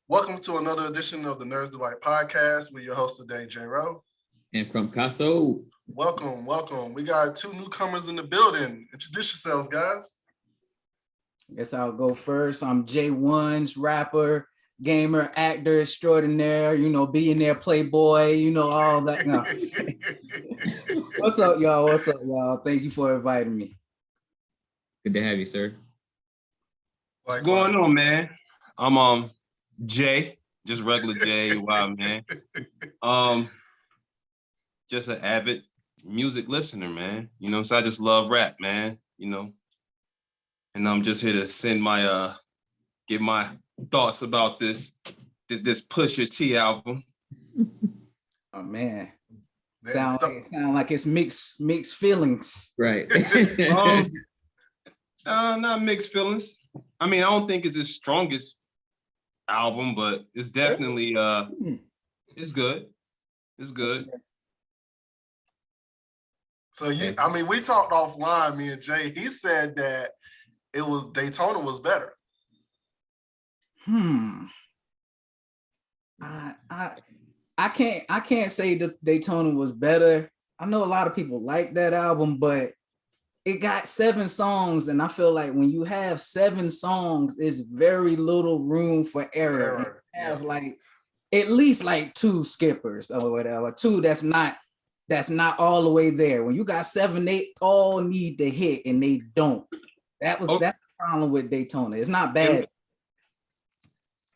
Welcome to another edition of the Nerds Delight podcast. We're your host today, JayRow. And Crump Casso. Welcome. We got two newcomers in the building. Introduce yourselves, guys. I guess I'll go first. I'm J1's rapper, gamer, actor extraordinaire, billionaire playboy, all that. No. What's up, y'all? Thank you for inviting me. Good to have you, sir. What's going on, man? I'm Jay, just regular Jay. Wow, man. Just an avid music listener, man. So I just love rap, man. And I'm just here to send my give my thoughts about this Pusha-T album. Oh man. Sound like it's mixed feelings. Right. Not mixed feelings. I mean, I don't think it's his strongest album, but it's definitely it's good. It's good. So we talked offline, me and Jay. He said that Daytona was better. I can't say that Daytona was better. I know a lot of people like that album, but it got 7 songs, and I feel like when you have 7 songs, there's very little room for error. It has at least 2 skippers or whatever. 2 that's not all the way there. When you got 7, they all need to hit, and they don't. That's the problem with Daytona. It's not bad.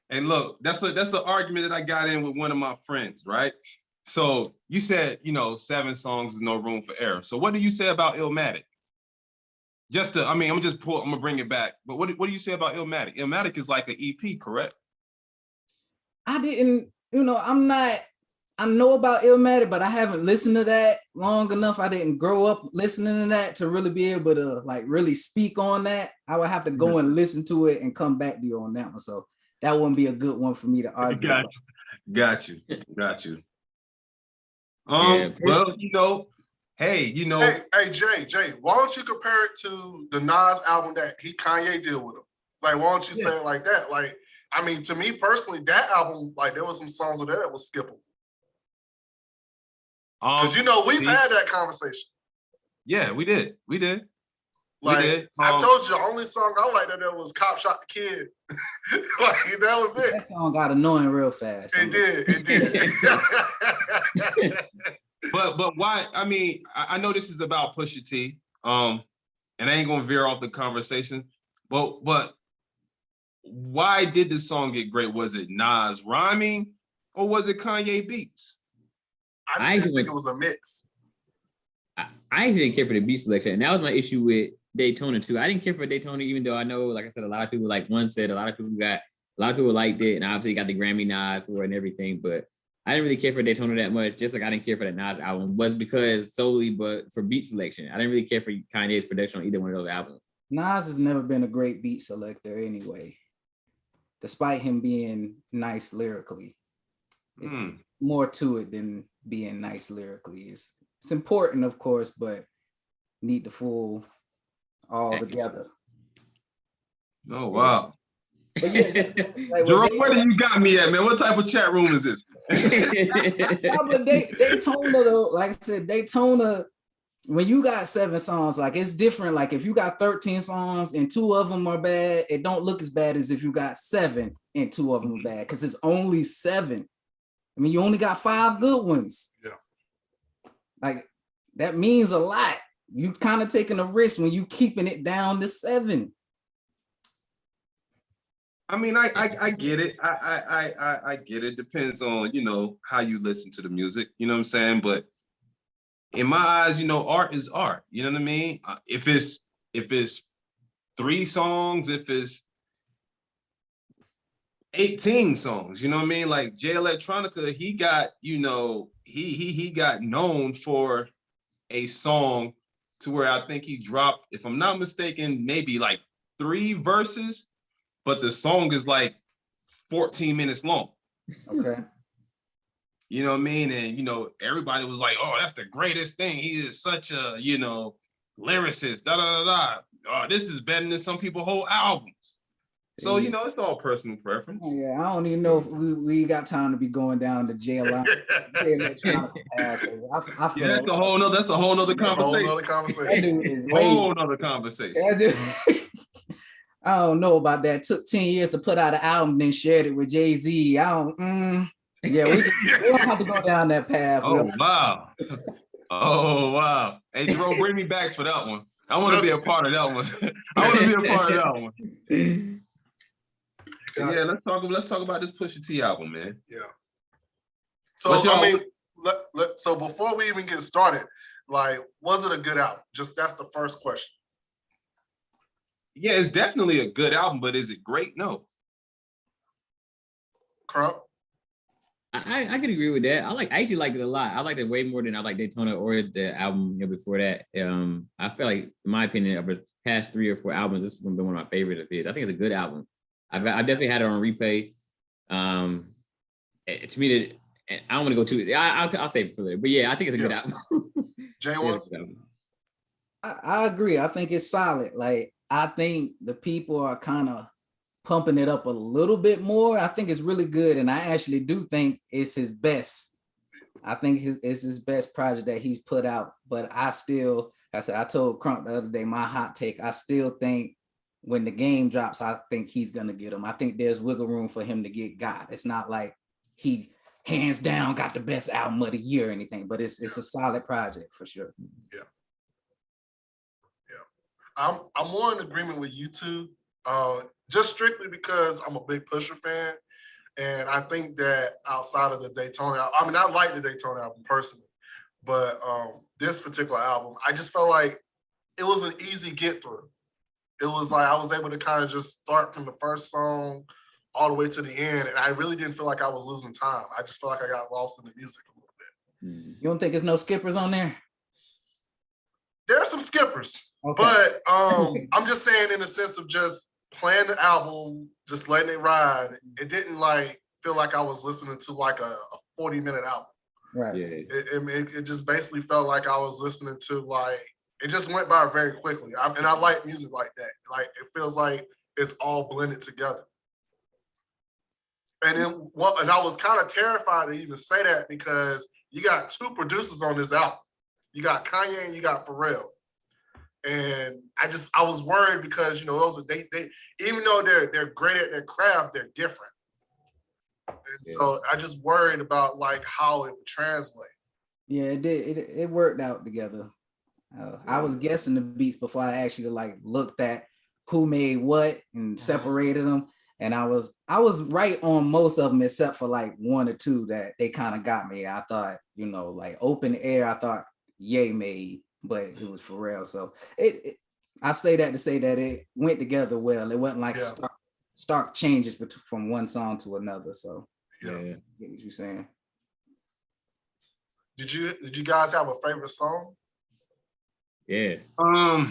And look, that's an argument that I got in with one of my friends, right? So you said, 7 songs is no room for error. So what do you say about Illmatic? I'm gonna bring it back. But what do you say about Illmatic? Illmatic is like an EP, correct? I didn't, I know about Illmatic, but I haven't listened to that long enough. I didn't grow up listening to that to really be able to really speak on that. I would have to go and listen to it and come back to you on that one. So that wouldn't be a good one for me to argue. Got you. Yeah. Well, hey, Hey, Jay, why don't you compare it to the Nas album that Kanye did with him? Why don't you say it like that? To me personally, that album, there was some songs on there that was skippable. Because we've had that conversation. Yeah, we did. I told you the only song I liked there was "Cop Shot the Kid." That was it. That song got annoying real fast. It did. But why? I mean, I know this is about Pusha-T, and I ain't gonna veer off the conversation. But why did the song get great? Was it Nas rhyming, or was it Kanye beats? I think it was a mix. I didn't care for the beat selection, and that was my issue with Daytona too. I didn't care for Daytona, even though I know, like I said, a lot of people a lot of people liked it, and obviously got the Grammy nod for it and everything. But I didn't really care for Daytona that much. Just like I didn't care for that Nas album, was because solely, but for beat selection, I didn't really care for Kanye's production on either one of those albums. Nas has never been a great beat selector anyway, despite him being nice lyrically. It's more to it than being nice lyrically. It's important, of course, but need the full all together. Oh wow. Jerome, where do you got me at, man? What type of chat room is this? But Daytona though, like I said, Daytona, when you got 7 songs, it's different. If you got 13 songs and 2 of them are bad, it don't look as bad as if you got 7 and 2 of them are bad, because it's only 7. I mean, you only got 5 good ones. Yeah. That means a lot. You kind of taking a risk when you keeping it down to 7. I mean, I get it. I get it. Depends on, how you listen to the music. You know what I'm saying? But in my eyes, art is art. You know what I mean? If it's 3 songs, if it's 18 songs, you know what I mean? Like Jay Electronica, he got, he got known for a song to where I think he dropped, if I'm not mistaken, maybe 3 verses, but the song is 14 minutes long. Okay. You know what I mean? And, everybody was like, oh, that's the greatest thing. He is such a, lyricist, da-da-da-da. Oh, this is better than some people's whole albums. So it's all personal preference. Yeah, I don't even know if we got time to be going down the jail line. I feel Yeah, that's a whole nother A whole conversation. nother that conversation. dude is lazy. Whole nother conversation. That dude- I don't know about that. Took 10 years to put out an album, then shared it with Jay-Z. I don't. Yeah, we don't have to go down that path. Oh wow. Oh wow. Hey Jerome, bring me back for that one. I want to be a part of that one. I want to be a part of that one. Yeah, let's talk about this Pusha-T album, man. Yeah. So I mean, so before we even get started, like, was it a good album? Just that's the first question. Yeah, it's definitely a good album, but is it great? No. Crump? I can agree with that. I actually liked it a lot. I liked it way more than I liked Daytona or the album before that. I feel like, in my opinion, of the past 3 or 4 albums, this has been one of my favorite of his. I think it's a good album. I definitely had it on replay. To me, I don't want to go too. I'll save it for later. But yeah, I think it's a good album. JayRow? I agree. I think it's solid. Like, I think the people are kind of pumping it up a little bit more. I think it's really good, and I actually do think it's his best. I think it's his best project that he's put out. But I told Crump the other day, my hot take, I still think when the game drops, I think he's gonna get him. I think there's wiggle room for him to get got. It's not like he hands down got the best album of the year or anything, but it's a solid project for sure. Yeah. I'm more in agreement with you two, just strictly because I'm a big Pusha fan. And I think that outside of the Daytona, I mean, I like the Daytona album personally, but this particular album, I just felt like it was an easy get through. It was like I was able to kind of just start from the first song all the way to the end, and I really didn't feel like I was losing time. I just felt like I got lost in the music a little bit. You don't think there's no skippers on there? There are some skippers, okay. But I'm just saying in the sense of just playing the album, just letting it ride. It didn't like feel like I was listening to like a 40-minute album. Right. Yeah. It just basically felt like I was listening to like, it just went by very quickly. And I like music like that. Like, it feels like it's all blended together. And then and I was kind of terrified to even say that because you got 2 producers on this album. You got Kanye and you got Pharrell. And I was worried because, you know, those are they even though they're great at their craft, they're different. And so I just worried about like how it would translate. Yeah, it did. It worked out together. I was guessing the beats before I actually like looked at who made what and separated them. And I was right on most of them except for like 1 or 2 that they kind of got me. I thought, you know, like Open Air, I thought Ye made, but it was Pharrell. So I say that to say that it went together well. It wasn't like stark changes from one song to another. So yeah, I get what you're saying. Did you guys have a favorite song? Yeah. Rock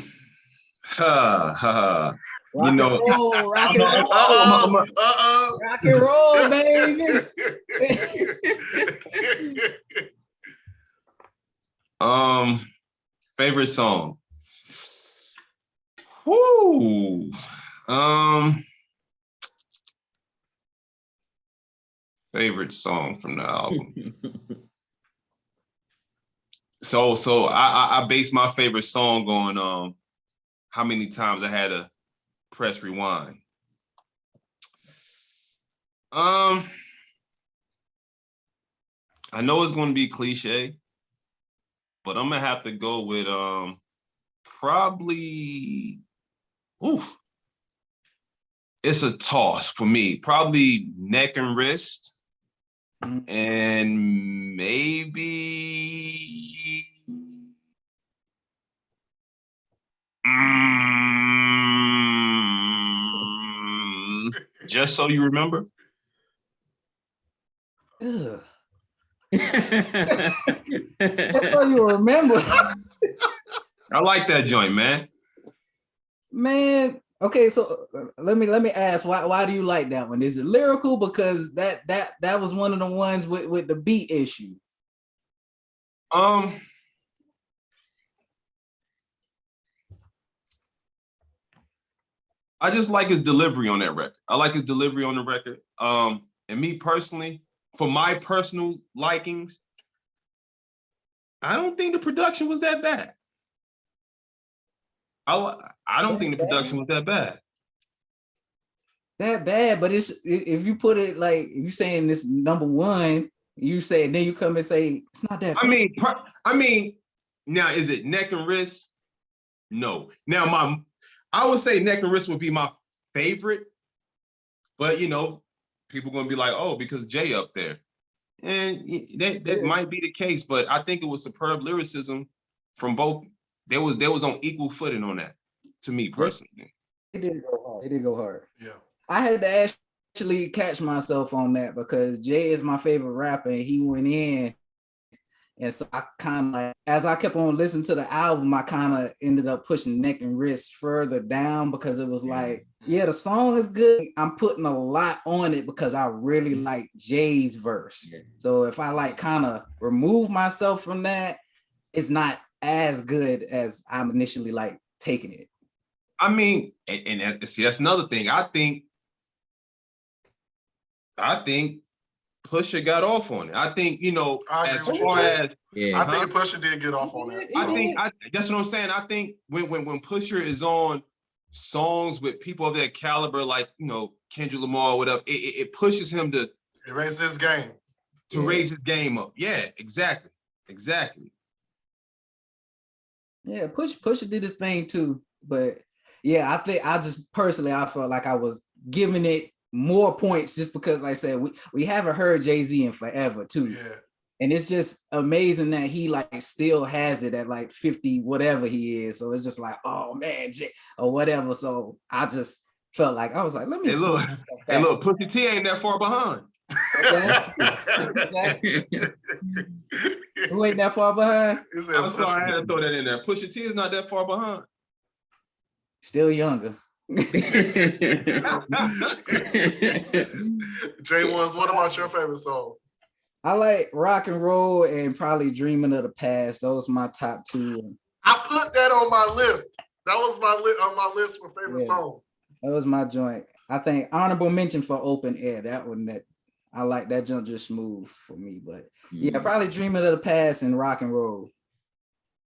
You know, and roll, rock and roll, rock and roll, baby. Favorite song. Whoo. Favorite song from the album. So I based my favorite song on how many times I had to press rewind. I know it's going to be cliche, but I'm gonna have to go with probably it's a toss for me. Probably Neck and Wrist, and maybe Just So You Remember. Ugh. Just So You Remember. I like that joint, man. Man, okay, so let me ask, why do you like that one? Is it lyrical? Because that was one of the ones with the beat issue. I just like his delivery on that record. I like his delivery on the record. And me personally, for my personal likings, I don't think the production was that bad. I don't think the production was that bad. That bad, but it's if you put it like if you saying this number one, you say then you come and say it's not that bad. I mean, now is it neck and wrist? No. Now I would say neck and wrist would be my favorite, but you know, people gonna be like, oh, because Jay up there. And that might be the case, but I think it was superb lyricism from both. There was on equal footing on that, to me personally. It did go hard. It did go hard. Yeah. I had to actually catch myself on that because Jay is my favorite rapper and he went in. And so I kind of like, as I kept on listening to the album, I kind of ended up pushing neck and wrist further down because it was like, yeah, the song is good. I'm putting a lot on it because I really like Jay's verse. Yeah. So if I like kind of remove myself from that, it's not as good as I'm initially like taking it. I mean, and see, that's another thing. I think Pusha got off on it. I think, you know, as far as I think Pusha did get off on it. That's what I'm saying. I think when Pusha is on songs with people of that caliber, like, you know, Kendrick Lamar or whatever, it pushes him to raise his game. Raise his game up. Yeah, exactly. Yeah, Pusha did his thing too. But yeah, I think I felt like I was giving it more points just because, like I said, we haven't heard Jay-Z in forever too. Yeah. And it's just amazing that he like still has it at like 50, whatever he is. So it's just like, oh man, Jay, or whatever. So I just felt like I was like, let me look, Pusha-T ain't that far behind. Exactly. Who ain't that far behind? I'm sorry, I had to throw that in there. Pusha-T is not that far behind. Still younger. J1's, what about your favorite song? I like Rock and Roll and probably Dreaming of the Past. Those are my top two. I put that on my list. That was on my list for favorite song. That was my joint. I think honorable mention for Open Air. That one I like that joint just smooth for me. But yeah, probably Dreaming of the Past and Rock and Roll.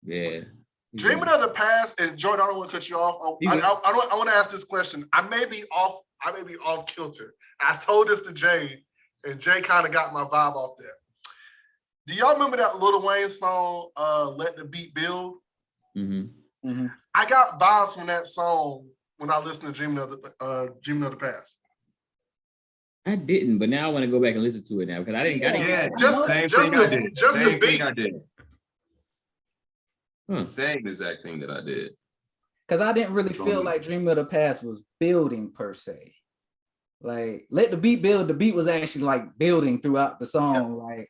Yeah. Dreaming of the Past, and Jordan, I don't want to cut you off. I want to ask this question. I may be off kilter. I told this to Jay, and Jay kind of got my vibe off there. Do y'all remember that Lil Wayne song, Let the Beat Build? Mm-hmm. Mm-hmm. I got vibes from that song when I listened to Dreaming of the Past. I didn't, but now I want to go back and listen to it now because I didn't. Just the beat. I did. Same exact thing that I did. Because I didn't really feel like Dream of the Past was building per se. Like, Let the Beat Build, the beat was actually like building throughout the song. Yeah. Like,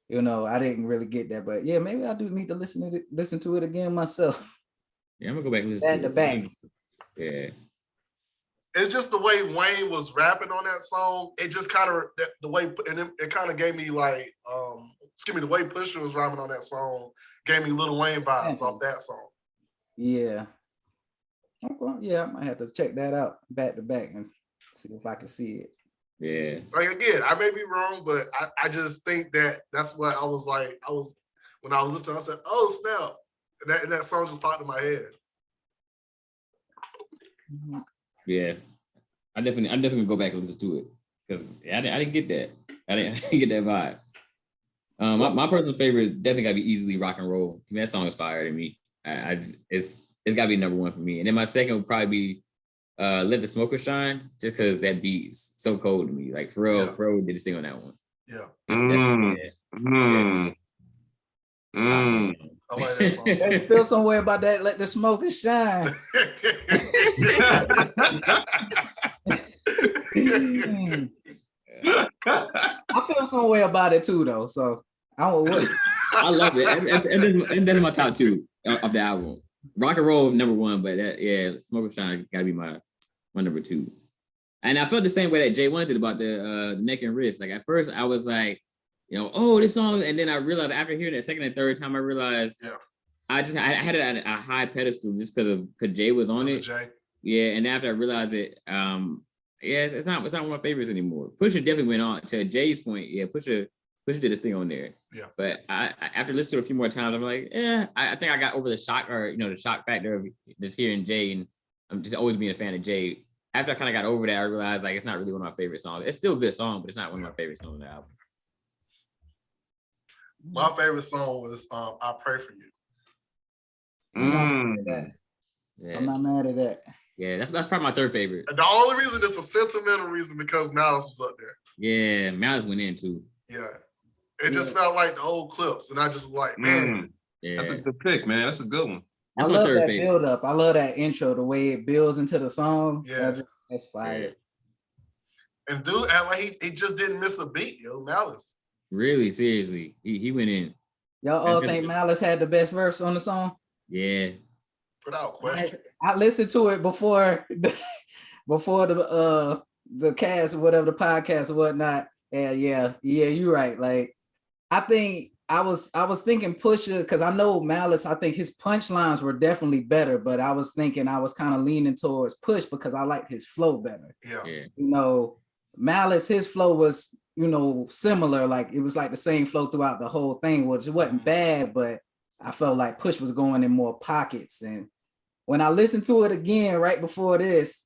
you know, I didn't really get that. But yeah, maybe I do need to listen to it again myself. Yeah, I'm gonna go back and listen to it. Back. Yeah. It's just the way Wayne was rapping on that song. It just kind of the way, and it kind of gave me like, the way Pusha was rapping on that song gave me Lil Wayne vibes off that song. Yeah. Okay. Yeah, I might have to check that out back to back and see if I can see it. Yeah. Like again, I may be wrong, but I just think that's what I was like. When I was listening, I said, "Oh snap!" And that song just popped in my head. Yeah, I'm definitely gonna go back and listen to it because I didn't get that. I didn't get that vibe. My personal favorite definitely gotta be easily Rock and Roll. I mean, that song is fire to me. It's gotta be number one for me. And then my second would probably be Let the Smoker Shine, just because that beat's so cold to me. Like Pharrell did his thing on that one. Yeah. I like that song. You feel some way about that? Let the smoker shine. I feel some way about it too, though. So I love it, and then my top two of the album. Rock and Roll number one, but Smoker Shine gotta be my number two. And I felt the same way that Jay1 did about the neck and wrist. Like at first, I was like, oh, this song, and then I realized after hearing it second and third time, I realized I had it at a high pedestal just because Jay was on it. Jay. Yeah, and after I realized it, yeah, it's not one of my favorites anymore. Pusha definitely went on to Jay's point. Yeah, Pusha did his thing on there. Yeah. But I after listening to it a few more times, I'm like, I think I got over the shock, or the shock factor of just hearing Jay, and I'm just always being a fan of Jay. After I kind of got over that, I realized like it's not really one of my favorite songs. It's still a good song, but it's not one of my favorite songs on the album. My favorite song was "I Pray for You." I'm not mad at that. Yeah. I'm not mad at that. Yeah, that's probably my third favorite. And the only reason it's a sentimental reason because Malice was up there. Yeah, Malice went in too. Yeah. It just felt like the old clips. And I just like, man. Yeah. That's a good pick, man. That's a good one. That's I my love third that favorite. build up. I love that intro, the way it builds into the song. Yeah. That's fire. And dude, act like he just didn't miss a beat, Malice. Really, seriously. He went in. Y'all all think Malice had the best verse on the song? Yeah. Without question. I listened to it before the cast or whatever, the podcast or whatnot. And yeah, you're right. Like, I think I was thinking Pusha, because I know Malice, I think his punchlines were definitely better, but I was thinking I was kind of leaning towards Push because I liked his flow better. Yeah. Malice, his flow was, similar. Like, it was like the same flow throughout the whole thing, which wasn't bad, but I felt like Push was going in more pockets. And when I listened to it again right before this,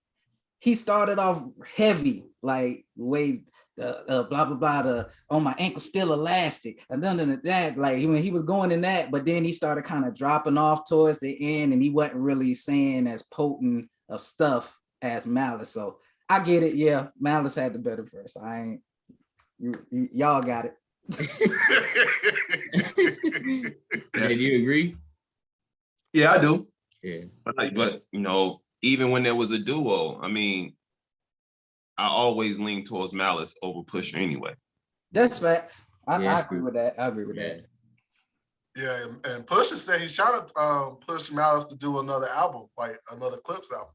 he started off heavy, like way blah blah blah. My ankle still elastic, and then that, like when he was going in that, but then he started kind of dropping off towards the end, and he wasn't really saying as potent of stuff as Malice. So I get it. Yeah, Malice had the better verse. Y'all got it. Jay, do you agree? Yeah, I do. Yeah. But even when there was a duo, I mean, I always lean towards Malice over Pusha anyway. That's facts. I agree with that. I agree with that. Yeah, and Pusha said he's trying to push Malice to do another album, like another Clips album.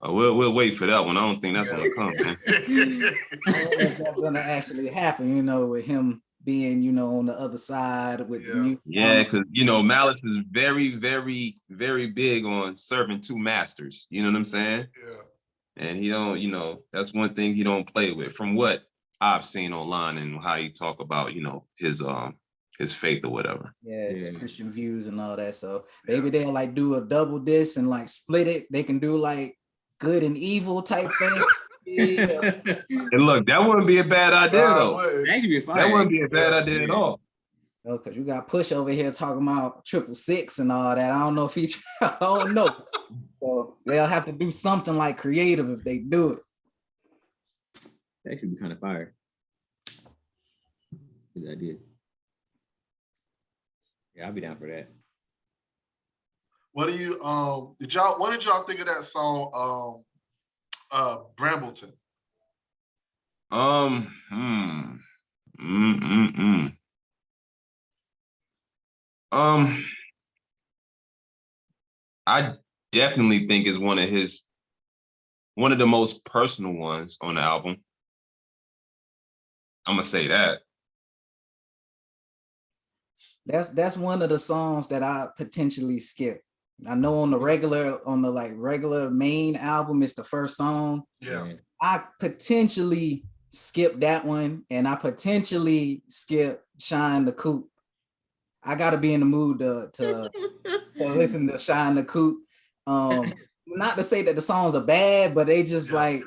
We'll wait for that one. I don't think that's gonna come. Man. I don't know if that's gonna actually happen, with him being, on the other side with because Malice is very, very, very big on serving two masters. You know what I'm saying? Yeah. And he don't, that's one thing he don't play with, from what I've seen online and how he talk about, his faith or whatever. Yeah, Christian views and all that. So maybe they'll like do a double disc and like split it. They can do like good and evil type thing. Yeah. And look, that wouldn't be a bad idea though. That wouldn't be a bad idea at all. Because you got Push over here talking about 666 and all that. I don't know if I don't know. So they'll have to do something like creative if they do it. That should be kind of fire. Good idea. Yeah, I'll be down for that. What do you what did y'all think of that song Brambleton? I definitely think is one of the most personal ones on the album. I'm gonna say that. That's one of the songs that I potentially skip. I know on the regular main album, it's the first song. Yeah. I potentially skip that one, and I potentially skip Shine the Coupe. I gotta be in the mood to listen to Shine the Coupe. Not to say that the songs are bad, but they just like,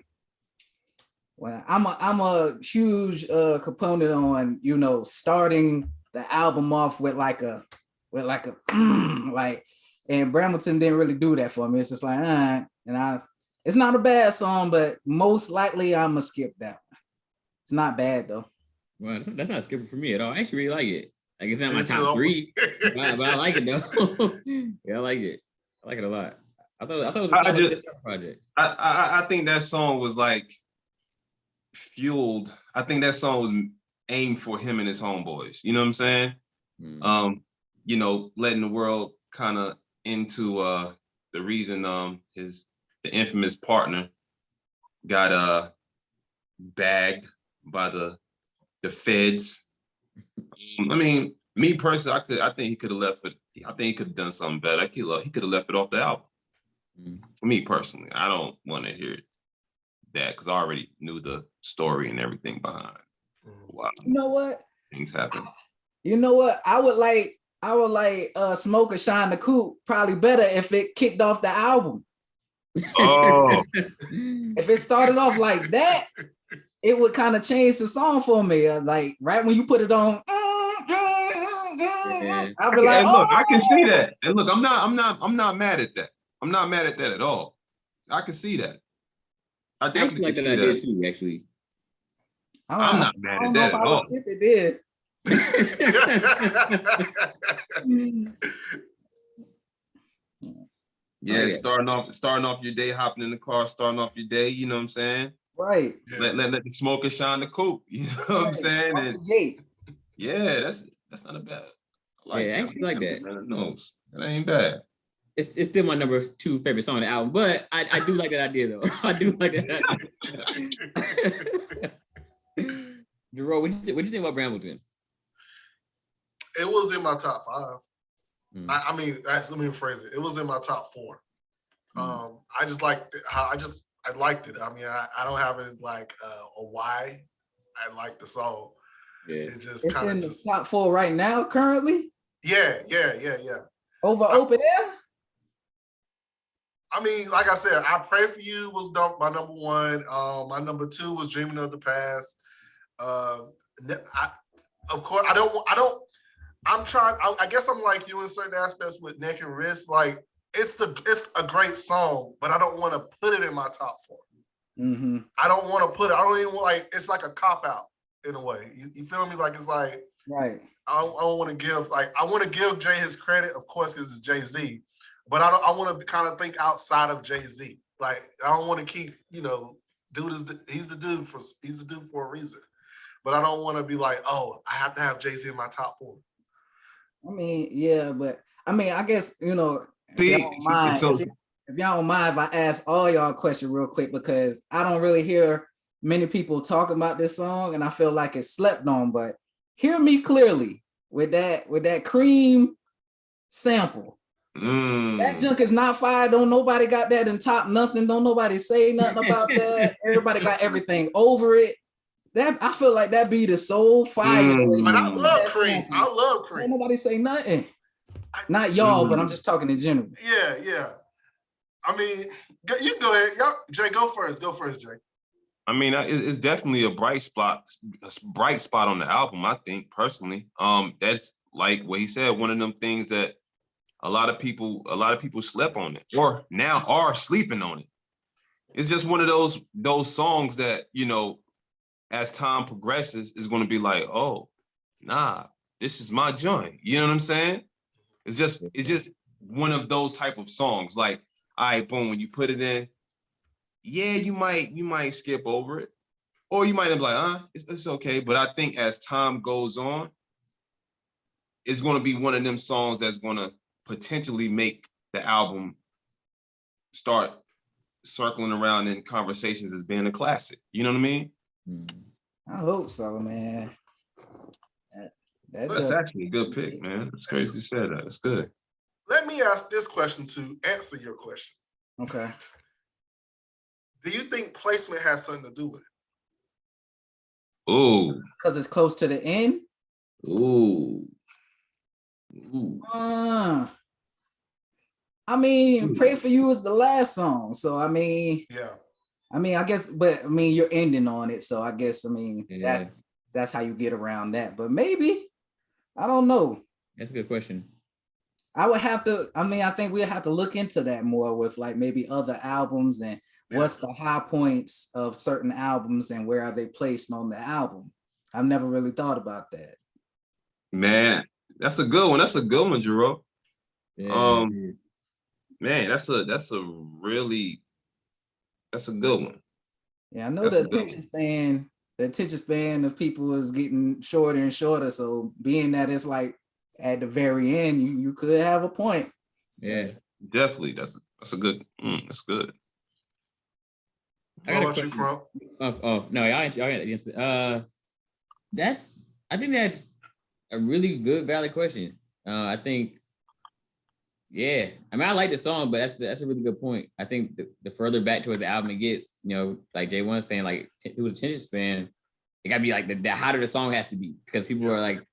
well, I'm a huge component on, starting the album off with like a and Brambleton didn't really do that for me. It's just like, all right. And it's not a bad song, but most likely I'm gonna skip that one. It's not bad though. Well, that's not skipping for me at all. I actually really like it. Like, it's not my top 3, but I like it though. Yeah, I like it. I like it a lot. I thought it was a solid project. I think that song was like fueled. I think that song was aimed for him and his homeboys. You know what I'm saying? Letting the world kind of into the reason the infamous partner got bagged by the feds. I mean, me personally, I think he could have left it. I think he could have done something better. He could have left it off the album. For me personally, I don't want to hear that because I already knew the story and everything behind why You know what? things happen. You know what? I would like Smoke or Shine the Coop probably better if it kicked off the album. Oh, If it started off like that, it would kind of change the song for me. Like right when you put it on, I'll be like, and look, I can see oh. that. And look, I'm not mad at that. I'm not mad at that at all. I can see that. I I actually definitely like can that see idea that. too, actually. I'm not mad I at don't know that if at I would all. skip it there. Yeah, yeah. starting off your day, hopping in the car, starting off your day. You know what I'm saying? Right. Let the smoker shine the coupe. You know what I'm saying? Off the And gate. yeah, that's not a bad. I like Yeah, I that. actually like that. Man, knows that ain't bad. It's still my number 2 favorite song on the album, but I do like that idea though. I do like that idea. JayRow, what you think about Brambleton? It was in my top 5. Mm. I mean, let me rephrase it. It was in my top 4. I just liked it, how I liked it. I mean, I don't have it like a why I like the song. Yeah. It just It's kind in of the just top 4 right now, currently. yeah. Over Open Air. I mean, like I said, I Pray For You was my number 1. My number 2 was Dreaming of the Past. Of course, I guess I'm like you in certain aspects with Neck and Wrist. Like it's a great song, but I don't want to put it in my top 4. Mm-hmm. I don't want to put it. I don't even like. It's like a cop out in a way. You feel me? Like it's like Right. I don't want to give I want to give Jay his credit, of course, because it's Jay-Z. But I want to kind of think outside of Jay-Z. Like I don't want to keep he's the dude for a reason. But I don't want to be like, oh, I have to have Jay-Z in my top 4. I mean, yeah, but I mean, I guess See, if y'all don't mind if I ask all y'all a question real quick, because I don't really hear many people talking about this song, and I feel like it's slept on. But hear me clearly with that Cream sample. That junk is not fire. Don't nobody got that in top nothing. Don't nobody say nothing about that. Everybody got everything over it. That I feel like that beat is so fire. But I love Cream. I love Cream. Don't nobody say nothing. Not y'all, but I'm just talking in general. Yeah. I mean, you can go ahead. Jay, go first. Go first, Jay. I mean, it's definitely a bright spot on the album. I think personally, that's like what he said. One of them things that a lot of people slept on it, or now are sleeping on it. It's just one of those songs that as time progresses, is going to be like, oh, nah, this is my joint. You know what I'm saying? It's just one of those type of songs. Like, all right, boom, when you put it in, yeah, you might skip over it, or you might be like, it's okay. But I think as time goes on, it's going to be one of them songs that's going to potentially make the album start circling around in conversations as being a classic. You know what I mean? I hope so, man. That's actually a good pick, man. It's crazy you said that. It's good. Let me ask this question to answer your question. Okay. Do you think placement has something to do with it? Ooh. Because it's close to the end? Ooh. I mean, Pray For You is the last song. So, I mean, yeah. I guess, but I mean, you're ending on it. So I guess, that's how you get around that. But maybe, I don't know. That's a good question. I would have to, I think we'll have to look into that more with like maybe other albums and what's the high points of certain albums and where are they placed on the album. I've never really thought about that. Man, that's a good one. That's a good one, JayRow. Yeah. Man, that's a good one. Yeah, I know the attention span of people is getting shorter and shorter. So being that it's like at the very end, you could have a point. Yeah, definitely. That's a good. That's good. I got a question. No, y'all answer. I think that's a really good, valid question. I think Yeah, I mean, I like the song, but that's a really good point. I think the further back towards the album it gets, you know, like Jay was saying, like through the attention span, it gotta be like the hotter the song has to be because people are like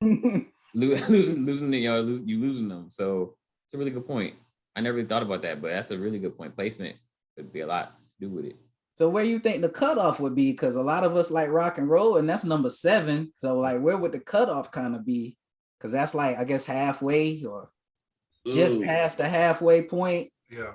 losing, you know, you losing them. So it's a really good point. I never really thought about that, but that's a really good point. Placement could be a lot to do with it. So where you think the cutoff would be? Because a lot of us like rock and roll, and that's number 7. So like, where would the cutoff kind of be? Because that's like, I guess, halfway or just past the halfway point. Yeah.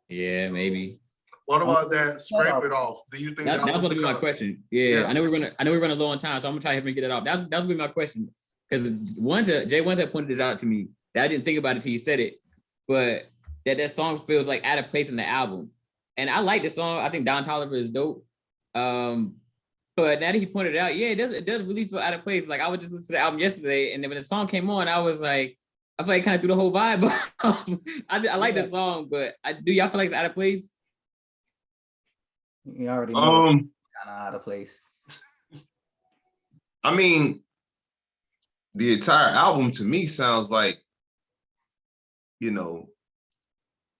Yeah, maybe. What about that? Scrape it off. Do you think that was gonna be my question? Yeah, I know we're running low on time, so I'm gonna try to help me get it off. That's gonna be my question because Jay once had pointed this out to me that I didn't think about it till you said it, but that song feels like out of place in the album, and I like the song. I think Don Toliver is dope. But now that he pointed it out, yeah, it does really feel out of place. Like I was just listening to the album yesterday, and then when the song came on, I was like, I feel like it kind of threw the whole vibe off. I like the song, but do y'all feel like it's out of place? You already know kind of out of place. I mean, the entire album to me sounds like, you know,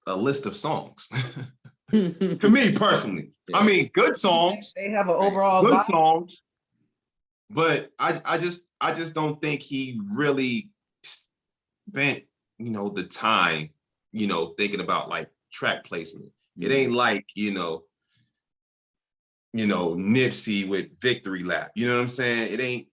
a list of songs. To me personally, yeah. I mean, good songs. They have an overall good vibe. songs, but I just don't think he really spent, you know, the time, you know, thinking about like track placement. It ain't like, you know, Nipsey with Victory Lap. You know what I'm saying? It ain't.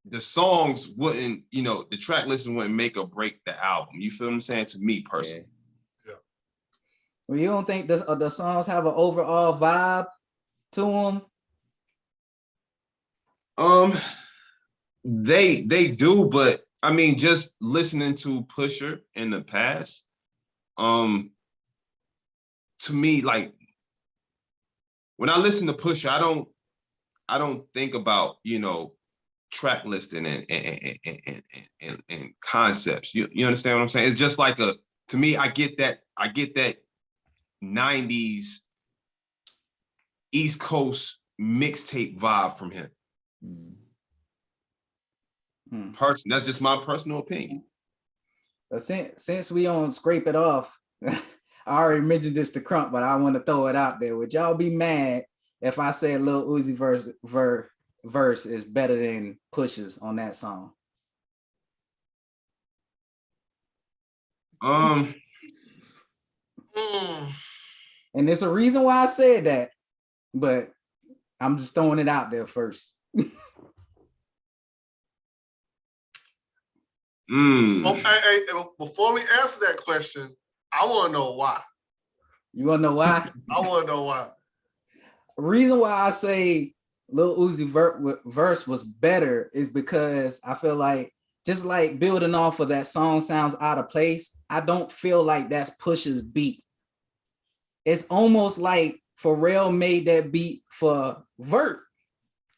The songs wouldn't, you know, the track listing wouldn't make or break the album. You feel what I'm saying? To me personally. Yeah. Well, you don't think the songs have an overall vibe to them? They do, but I mean, just listening to Pusha in the past, to me, like when I listen to Pusha, I don't think about, you know, track listing and concepts. You understand what I'm saying? It's just like to me, I get that 90s East Coast mixtape vibe from him. That's just my personal opinion. But since we on Scrape It Off, I already mentioned this to Crump, but I want to throw it out there. Would y'all be mad if I said Lil Uzi verse is better than Pusha's on that song? Mm. And there's a reason why I said that, but I'm just throwing it out there first. Well, hey, before we answer that question, I want to know why. You want to know why? I want to know why. Reason why I say Lil Uzi verse was better is because I feel like, just like building off of that song sounds out of place, I don't feel like that's Pusha's beat. It's almost like Pharrell made that beat for Vert,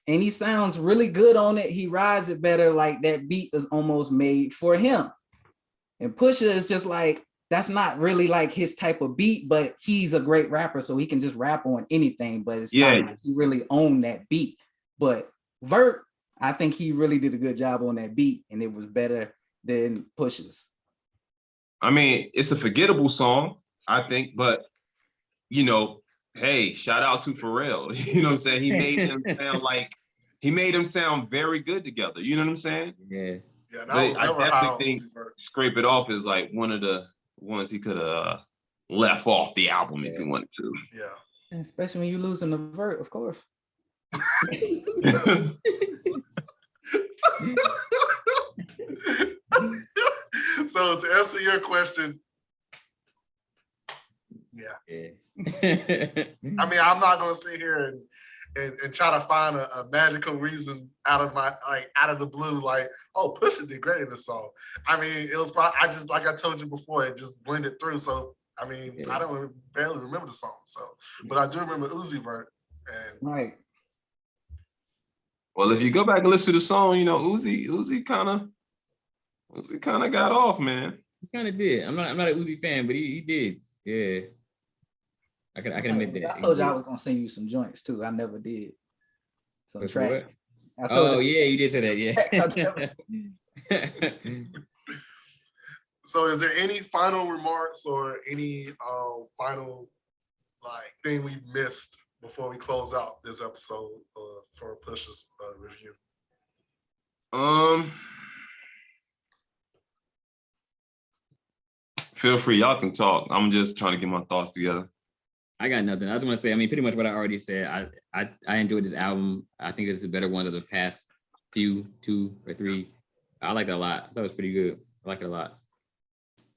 and he sounds really good on it. He rides it better, like that beat is almost made for him. And Pusha is just like, that's not really like his type of beat, but he's a great rapper, so he can just rap on anything, but it's not like he really owned that beat. But Vert, I think he really did a good job on that beat, and it was better than Pusha's. I mean, it's a forgettable song, I think, but you know, hey, shout out to Pharrell. You know what I'm saying? He made them sound very good together. You know what I'm saying? Yeah. Yeah, I definitely think Scrape It Off is like one of the ones he could have left off the album if he wanted to. Yeah. Especially when you're losing the Vert, of course. So to answer your question, yeah. I mean, I'm not gonna sit here and try to find a magical reason out of the blue, like, oh, Pusha did great in the song. I mean, it was probably, like I told you before, it just blended through. So I mean, I don't barely remember the song. So, but I do remember Uzi Vert. And right. Well, if you go back and listen to the song, you know, Uzi kind of got off, man. He kind of did. I'm not an Uzi fan, but he did. Yeah. I can admit that. I told you I was gonna send you some joints too. I never did. Some tracks. Oh yeah, you did say that. Yeah. So is there any final remarks or any final like thing we missed before we close out this episode for Pusha's review? Feel free, y'all can talk. I'm just trying to get my thoughts together. I got nothing. I just want to say, I mean, pretty much what I already said. I enjoyed this album. I think it's the better one of the past few, 2 or 3. I liked it a lot. I thought it was pretty good. I like it a lot.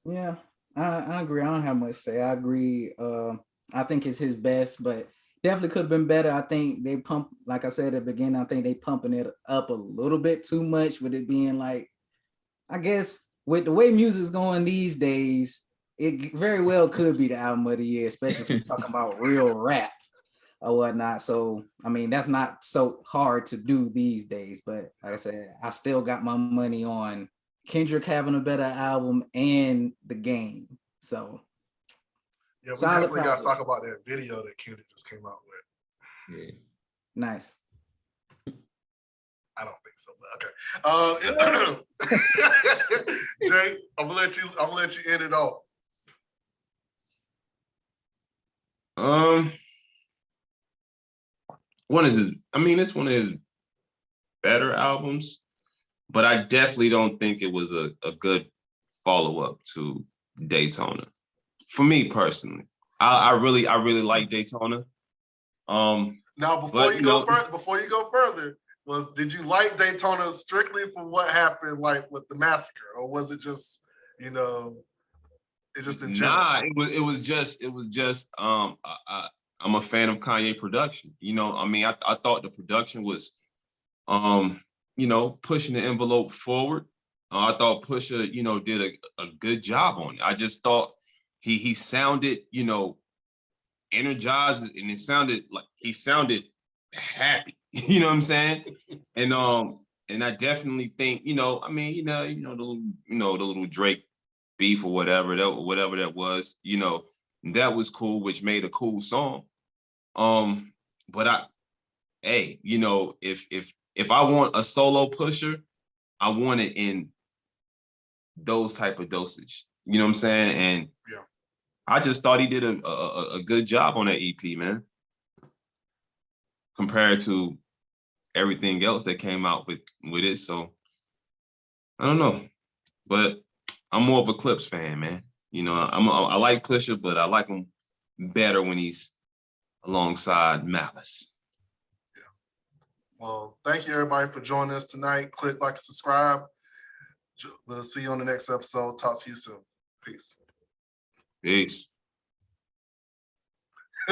Yeah, I agree. I don't have much to say. I agree. I think it's his best, but definitely could have been better. I think they pump, like I said at the beginning, I think they pumping it up a little bit too much with it being like, I guess with the way music's going these days, it very well could be the album of the year, especially if we're talking about real rap or whatnot. So, I mean, that's not so hard to do these days. But like I said, I still got my money on Kendrick having a better album and The Game. So, yeah, we solid definitely got to project. talk about that video that Kendrick just came out with. Yeah. Nice. I don't think so, but okay. Jay, I'm gonna let you end it off. It's one of his better albums, but I definitely don't think it was a good follow-up to Daytona. For me personally. I really like Daytona. Now, before you go further, did you like Daytona strictly for what happened, like with the massacre, or was it just, it just in general? Nah, it was just I'm a fan of Kanye production. I thought the production was pushing the envelope forward. I thought Pusha, did a good job on it. I just thought he sounded, energized, and it sounded like he sounded happy. You know what I'm saying? And I definitely think, the little Drake beef or whatever that was, that was cool, which made a cool song. But if I want a solo Pusher, I want it in those type of dosage. You know what I'm saying? And yeah, I just thought he did a good job on that EP, man, compared to everything else that came out with it. So I don't know, but I'm more of a Clips fan, man. I like Pusha, but I like him better when he's alongside Malice. Yeah. Well, thank you everybody for joining us tonight. Click like and subscribe. We'll see you on the next episode. Talk to you soon. Peace. Peace.